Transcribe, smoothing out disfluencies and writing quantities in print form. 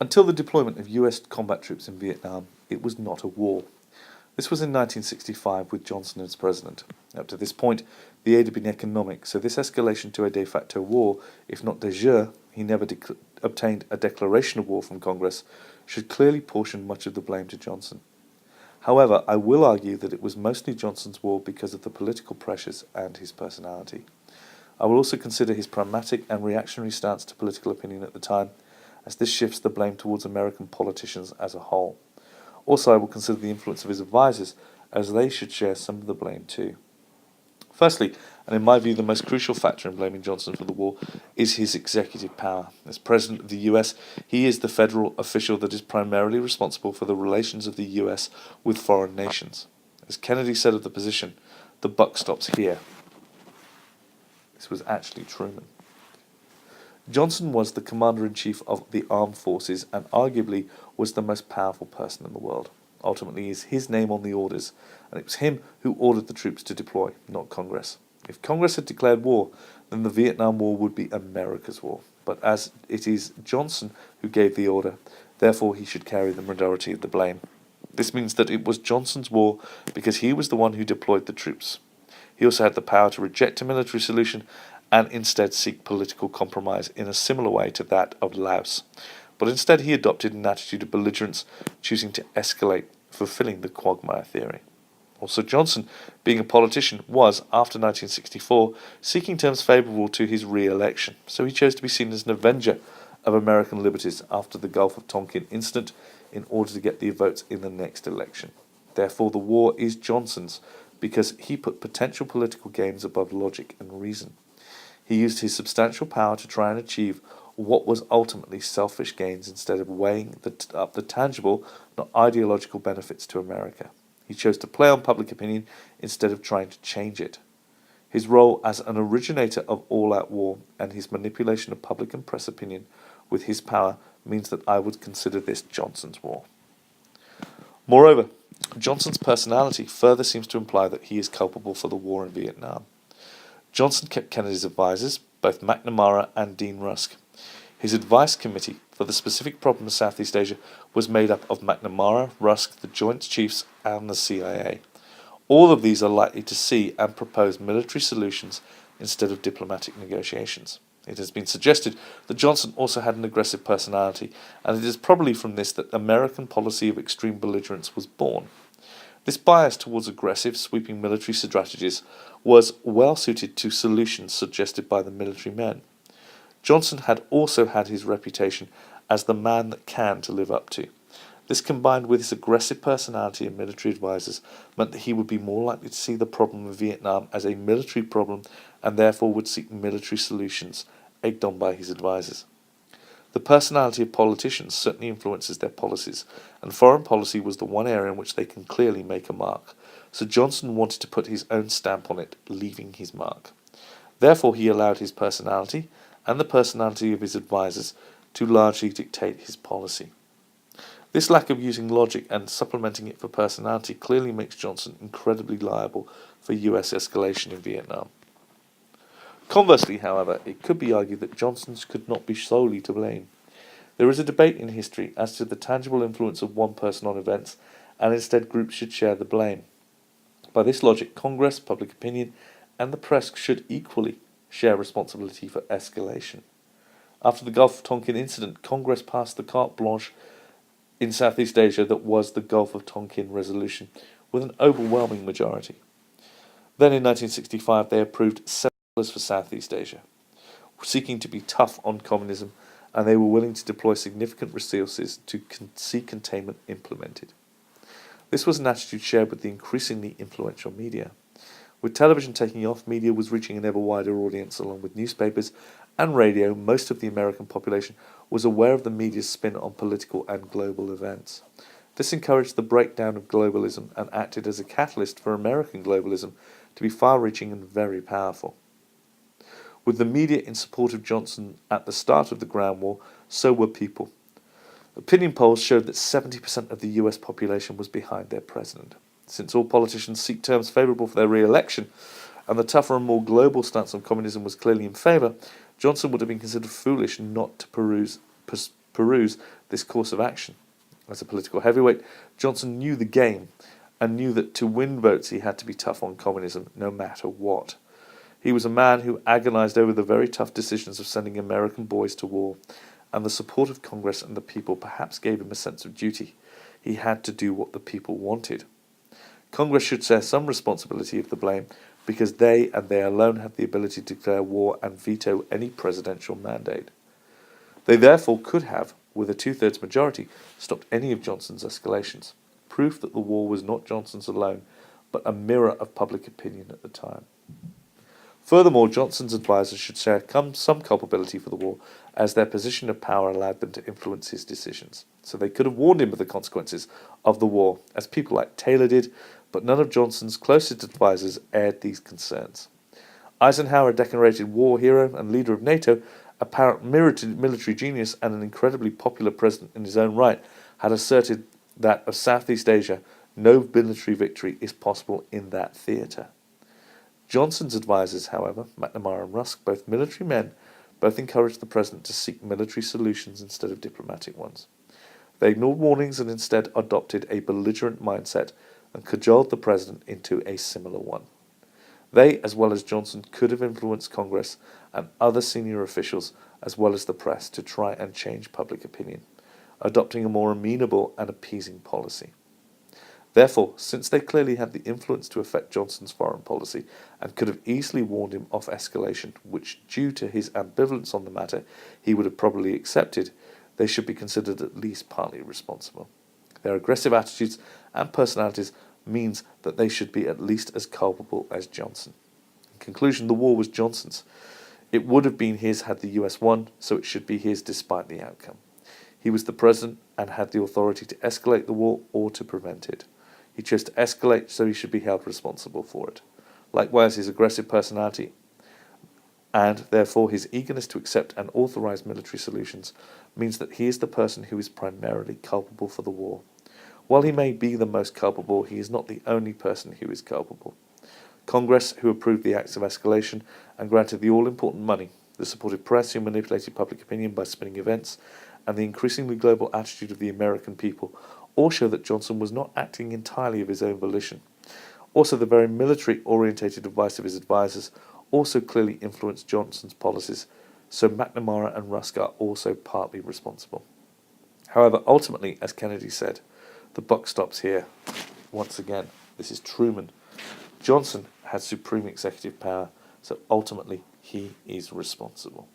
Until the deployment of US combat troops in Vietnam, it was not a war. This was in 1965 with Johnson as president. Up to this point, the aid had been economic, so this escalation to a de facto war, if not de jure, he never obtained a declaration of war from Congress, should clearly portion much of the blame to Johnson. However, I will argue that it was mostly Johnson's war because of the political pressures and his personality. I will also consider his pragmatic and reactionary stance to political opinion at the time, as this shifts the blame towards American politicians as a whole. Also, I will consider the influence of his advisers, as they should share some of the blame too. Firstly, and in my view the most crucial factor in blaming Johnson for the war, is his executive power. As President of the US, he is the federal official that is primarily responsible for the relations of the US with foreign nations. As Kennedy said of the position, the buck stops here. This was actually Truman. Johnson was the commander-in-chief of the armed forces and arguably was the most powerful person in the world. Ultimately, it is his name on the orders, and it was him who ordered the troops to deploy, not Congress. If Congress had declared war, then the Vietnam War would be America's war. But as it is Johnson who gave the order, therefore he should carry the majority of the blame. This means that it was Johnson's war because he was the one who deployed the troops. He also had the power to reject a military solution and instead seek political compromise in a similar way to that of Laos. But instead he adopted an attitude of belligerence, choosing to escalate, fulfilling the Quagmire theory. Also, Johnson, being a politician, was, after 1964, seeking terms favourable to his re-election, so he chose to be seen as an avenger of American liberties after the Gulf of Tonkin incident in order to get the votes in the next election. Therefore, the war is Johnson's, because he put potential political gains above logic and reason. He used his substantial power to try and achieve what was ultimately selfish gains instead of weighing up the tangible, not ideological benefits to America. He chose to play on public opinion instead of trying to change it. His role as an originator of all-out war and his manipulation of public and press opinion with his power means that I would consider this Johnson's war. Moreover, Johnson's personality further seems to imply that he is culpable for the war in Vietnam. Johnson kept Kennedy's advisers, both McNamara and Dean Rusk. His advice committee for the specific problem of Southeast Asia was made up of McNamara, Rusk, the Joint Chiefs, and the CIA. All of these are likely to see and propose military solutions instead of diplomatic negotiations. It has been suggested that Johnson also had an aggressive personality, and it is probably from this that American policy of extreme belligerence was born. This bias towards aggressive, sweeping military strategies was well suited to solutions suggested by the military men. Johnson had also had his reputation as the man that can to live up to. This, combined with his aggressive personality and military advisers, meant that he would be more likely to see the problem of Vietnam as a military problem and therefore would seek military solutions, egged on by his advisers. The personality of politicians certainly influences their policies, and foreign policy was the one area in which they can clearly make a mark, so Johnson wanted to put his own stamp on it, leaving his mark. Therefore he allowed his personality, and the personality of his advisers, to largely dictate his policy. This lack of using logic and supplementing it for personality clearly makes Johnson incredibly liable for US escalation in Vietnam. Conversely, however, it could be argued that Johnson could not be solely to blame. There is a debate in history as to the tangible influence of one person on events, and instead groups should share the blame. By this logic, Congress, public opinion, and the press should equally share responsibility for escalation. After the Gulf of Tonkin incident, Congress passed the carte blanche in Southeast Asia that was the Gulf of Tonkin Resolution, with an overwhelming majority. Then in 1965 they approved $7 for Southeast Asia, seeking to be tough on communism, and they were willing to deploy significant resources to see containment implemented. This was an attitude shared with the increasingly influential media. With television taking off, media was reaching an ever wider audience along with newspapers and radio. Most of the American population was aware of the media's spin on political and global events. This encouraged the breakdown of globalism and acted as a catalyst for American globalism to be far-reaching and very powerful. With the media in support of Johnson at the start of the Ground War, so were people. Opinion polls showed that 70% of the US population was behind their president. Since all politicians seek terms favourable for their re-election, and the tougher and more global stance on communism was clearly in favour, Johnson would have been considered foolish not to peruse this course of action. As a political heavyweight, Johnson knew the game and knew that to win votes he had to be tough on communism no matter what. He was a man who agonized over the very tough decisions of sending American boys to war, and the support of Congress and the people perhaps gave him a sense of duty. He had to do what the people wanted. Congress should share some responsibility of the blame, because they and they alone have the ability to declare war and veto any presidential mandate. They therefore could have, with a two-thirds majority, stopped any of Johnson's escalations, proof that the war was not Johnson's alone, but a mirror of public opinion at the time. Furthermore, Johnson's advisers should share some culpability for the war, as their position of power allowed them to influence his decisions. So they could have warned him of the consequences of the war, as people like Taylor did, but none of Johnson's closest advisers aired these concerns. Eisenhower, a decorated war hero and leader of NATO, apparent military genius and an incredibly popular president in his own right, had asserted that of Southeast Asia, no military victory is possible in that theatre. Johnson's advisers, however, McNamara and Rusk, both military men, both encouraged the president to seek military solutions instead of diplomatic ones. They ignored warnings and instead adopted a belligerent mindset and cajoled the president into a similar one. They, as well as Johnson, could have influenced Congress and other senior officials, as well as the press, to try and change public opinion, adopting a more amenable and appeasing policy. Therefore, since they clearly had the influence to affect Johnson's foreign policy and could have easily warned him of escalation, which, due to his ambivalence on the matter, he would have probably accepted, they should be considered at least partly responsible. Their aggressive attitudes and personalities means that they should be at least as culpable as Johnson. In conclusion, the war was Johnson's. It would have been his had the US won, so it should be his despite the outcome. He was the president and had the authority to escalate the war or to prevent it. He chose to escalate, so he should be held responsible for it. Likewise, his aggressive personality and, therefore, his eagerness to accept and authorize military solutions means that he is the person who is primarily culpable for the war. While he may be the most culpable, he is not the only person who is culpable. Congress, who approved the acts of escalation and granted the all-important money, the supportive press who manipulated public opinion by spinning events, and the increasingly global attitude of the American people all show that Johnson was not acting entirely of his own volition. Also, the very military-orientated advice of his advisers also clearly influenced Johnson's policies, so McNamara and Rusk are also partly responsible. However, ultimately, as Kennedy said, the buck stops here. Once again, this is Truman. Johnson had supreme executive power, so ultimately he is responsible.